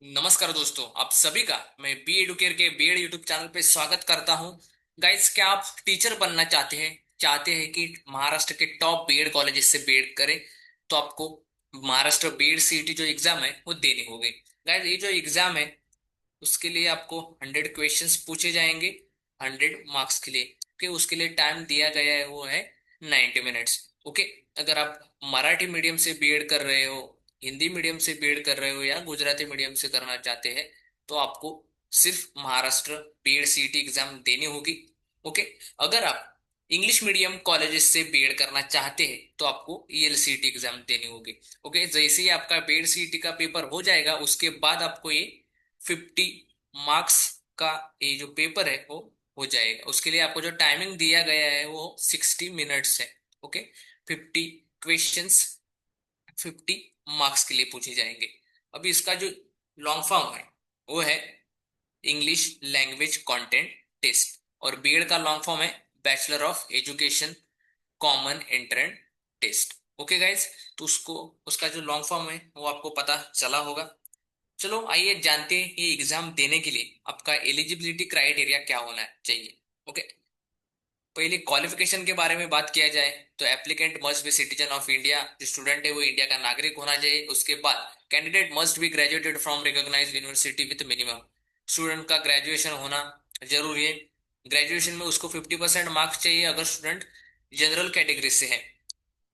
नमस्कार दोस्तों, आप सभी का मैं बी एडुकेयर के बीएड यूट्यूब चैनल पे स्वागत करता हूं। गाइस, क्या आप टीचर बनना चाहते हैं कि महाराष्ट्र के टॉप बीएड कॉलेजेस से बीएड करें? तो आपको महाराष्ट्र बीएड सीईटी जो एग्जाम है वो देनी होगी। गाइस, ये जो एग्जाम है उसके लिए आपको 100 क्वेश्चंस पूछे जाएंगे, 100 मार्क्स के लिए। ओके, उसके लिए टाइम दिया गया है वो है 90 मिनट्स। ओके, अगर आप मराठी मीडियम से बीएड कर रहे हो, हिंदी मीडियम से बीएड कर रहे हो या गुजराती मीडियम से करना चाहते हैं तो आपको सिर्फ महाराष्ट्र बीएड सीईटी एग्जाम देनी होगी। ओके, अगर आप इंग्लिश मीडियम कॉलेजेस से बीएड करना चाहते हैं तो आपको ईएलसीटी एग्जाम देनी होगी। ओके, जैसे ही आपका बीएड सीईटी का पेपर हो जाएगा उसके बाद आपको ये 50 मार्क्स का ये जो पेपर है वो हो जाएगा। उसके लिए आपको जो टाइमिंग दिया गया है वो 60 मिनट्स है। ओके, 50 क्वेश्चंस, 50 मार्क्स के लिए पूछे जाएंगे। अभी इसका जो लॉन्ग फॉर्म है वो है इंग्लिश लैंग्वेज कंटेंट टेस्ट, और बीएड का लॉन्ग फॉर्म है bachelor of education common entrance test. Okay guys, तो उसको उसका जो लॉन्ग फॉर्म है वो आपको पता चला होगा। चलो आइए जानते हैं ये एग्जाम देने के लिए आपका एलिजिबिलिटी क्राइटेरिया क्या होना चाहिए। ओके, पहले क्वालिफिकेशन के बारे में बात किया जाए तो applicant must be citizen of India. जो स्टूडेंट है वो इंडिया का नागरिक होना चाहिए। उसके बाद candidate must be graduated from recognised university with minimum, student का ग्रेजुएशन होना जरूरी है। ग्रेजुएशन में उसको 50% मार्क्स चाहिए अगर स्टूडेंट जनरल कैटेगरी से है,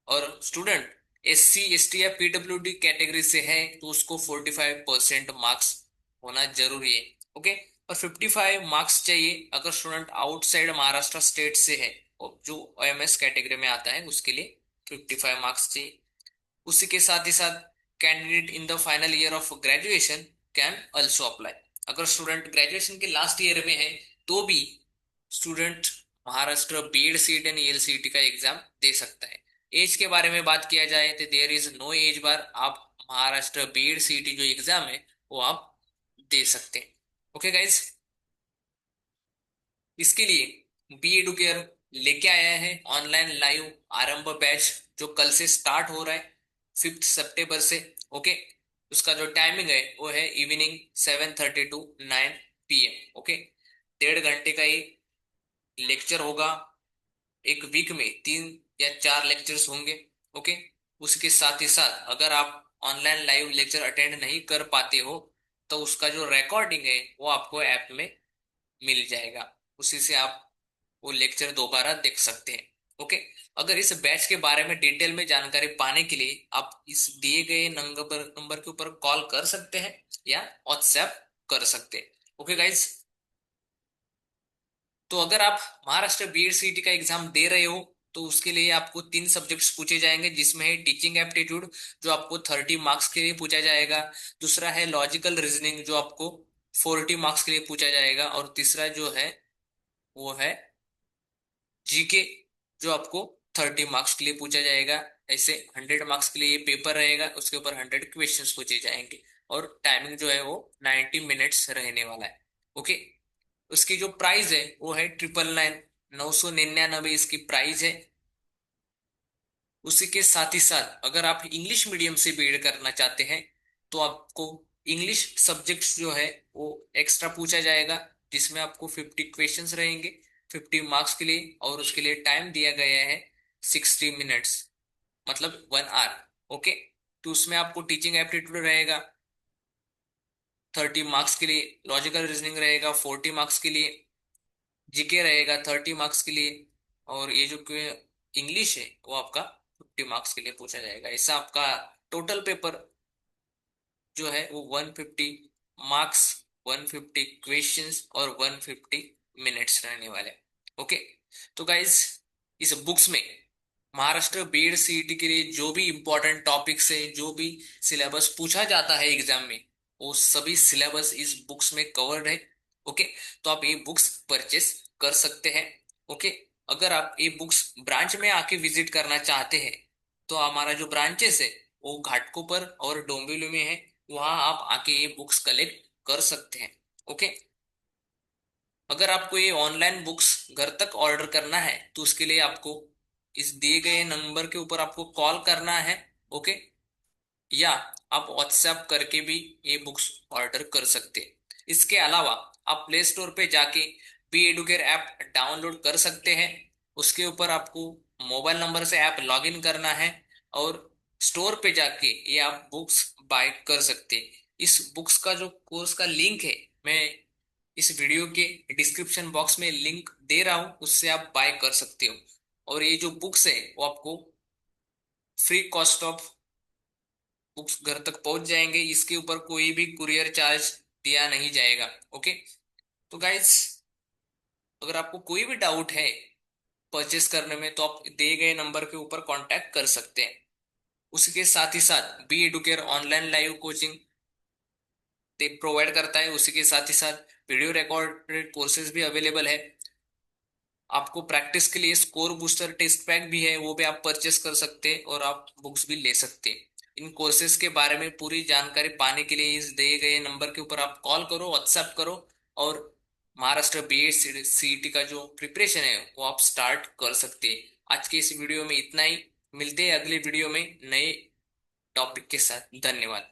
और स्टूडेंट SC ST या PWD कैटेगरी से है तो उसको 45% मार्क्स होना जरूरी है। ओके, और 55 मार्क्स चाहिए अगर स्टूडेंट आउटसाइड महाराष्ट्र स्टेट से है, और जो OMS कैटेगरी में आता है उसके लिए 55 मार्क्स चाहिए। उसी के साथ ही साथ candidate in the final year of graduation can also apply. अगर स्टूडेंट ग्रेजुएशन के लास्ट ईयर में है तो भी student Maharashtra B Ed seat and ELCT का एग्जाम दे सकता है। एज के बारे में बात किया जाए तो देयर इज नो एज बार, आप महाराष्ट्र बीएड सीईटी जो एग्जाम है वो आप दे सकते हैं। ओके गाइज, इसके लिए बी एडुकेयर लेके आया है ऑनलाइन लाइव आरंभ बैच जो कल से स्टार्ट हो रहा है, 5 सितंबर से। ओके, उसका जो टाइमिंग है वो है इवनिंग 7:30 टू 9 PM। ओके, 1.5 घंटे का ये लेक्चर होगा। एक वीक में 3 या 4 लेक्चर्स होंगे। ओके, उसके साथ ही साथ अगर आप ऑनलाइन लाइव लेक्चर अटेंड नहीं कर पाते हो तो उसका जो रिकॉर्डिंग है वो आपको ऐप में मिल जाएगा, उसी से आप वो लेक्चर दोबारा देख सकते हैं। ओके, अगर इस बैच के बारे में डिटेल में जानकारी पाने के लिए आप इस दिए गए नंबर के ऊपर कॉल कर सकते हैं या व्हाट्सएप कर सकते हैं। ओके गाइज, तो अगर आप महाराष्ट्र बीएड सीईटी का एग्जाम दे रहे हो तो उसके लिए आपको 3 सब्जेक्ट्स पूछे जाएंगे, जिसमें है टीचिंग एप्टीट्यूड जो आपको 30 मार्क्स के लिए पूछा जाएगा। दूसरा है लॉजिकल रीजनिंग जो आपको 40 मार्क्स के लिए पूछा जाएगा, और तीसरा जो है वो है जीके जो आपको 30 मार्क्स के लिए पूछा जाएगा। ऐसे 100 मार्क्स के लिए ये पेपर रहेगा, उसके ऊपर 100 क्वेश्चंस पूछे जाएंगे, और टाइमिंग जो है वो 90 मिनट्स रहने वाला है। ओके, उसकी जो प्राइस है वो है 999, 999 इसकी प्राइस है। उसी के साथ ही साथ अगर आप इंग्लिश मीडियम से बीएड करना चाहते हैं तो आपको इंग्लिश सब्जेक्ट्स जो है वो एक्स्ट्रा पूछा जाएगा, जिसमें आपको 50 क्वेश्चंस रहेंगे 50 मार्क्स के लिए, और उसके लिए टाइम दिया गया है 60 मिनट्स, मतलब 1 आवर। ओके, तो उसमें आपको टीचिंग एप्टीट्यूड रहेगा 30 मार्क्स के लिए, लॉजिकल रीजनिंग रहेगा 40 मार्क्स के लिए, जीके रहेगा 30 मार्क्स के लिए, और ये जो इंग्लिश है वो आपका 50 मार्क्स के लिए पूछा जाएगा। ऐसा आपका टोटल पेपर जो है वो 150 मार्क्स, 150 क्वेश्चंस और 150 मिनट्स रहने वाले। ओके, तो गाइज, इस बुक्स में महाराष्ट्र बीएड सीईटी के लिए जो भी इंपॉर्टेंट टॉपिक्स है, जो भी सिलेबस पूछा जाता है एग्जाम में, वो सभी सिलेबस इस बुक्स में कवर्ड है। ओके, तो आप ये बुक्स परचेस कर सकते हैं। ओके, अगर आप ये बुक्स ब्रांच में आके विजिट करना चाहते हैं तो हमारा जो ब्रांचेस है वो घाटकोपर और डोंबिवली में है, वहां आप आके ये बुक्स कलेक्ट कर सकते हैं। ओके, अगर आपको ये ऑनलाइन बुक्स घर तक ऑर्डर करना है तो उसके लिए आपको इस दिए गए नंबर के ऊपर आपको कॉल करना है। ओके, या आप व्हाट्सएप करके भी ये बुक्स ऑर्डर कर सकते हैं। इसके अलावा आप प्ले स्टोर पे जाके बी एडुकेयर ऐप डाउनलोड कर सकते हैं। उसके ऊपर आपको मोबाइल नंबर से ऐप लॉगिन करना है और स्टोर पे जाके ये आप बुक्स बाय कर सकते हैं। इस बुक्स का जो कोर्स का लिंक है, मैं इस वीडियो के डिस्क्रिप्शन बॉक्स में लिंक दे रहा हूँ, उससे आप बाय कर सकते हो। और ये जो बुक्स है वो आपको फ्री कॉस्ट ऑफ बुक्स घर तक पहुंच जाएंगे। इसके ऊपर कोई भी कुरियर चार्ज दिया नहीं जाएगा। ओके, तो गाइज, अगर आपको कोई भी डाउट है परचेस करने में तो आप दिए गए नंबर के ऊपर कांटेक्ट कर सकते हैं। उसके साथ ही साथ B Educare online live coaching provide करता है। उसी के साथ ही साथ वीडियो रिकॉर्डेड कोर्सेज भी अवेलेबल है। आपको प्रैक्टिस के लिए स्कोर बूस्टर टेस्ट पैक भी है, वो भी आप परचेस कर सकते हैं और आप बुक्स भी ले सकते हैं। इन कोर्सेज के बारे में पूरी जानकारी पाने के लिए इस दिए गए नंबर के ऊपर आप कॉल करो, व्हाट्सएप करो और महाराष्ट्र बीएड सीईटी का जो प्रिपरेशन है वो आप स्टार्ट कर सकते हैं। आज के इस वीडियो में इतना ही। मिलते हैं अगले वीडियो में नए टॉपिक के साथ। धन्यवाद।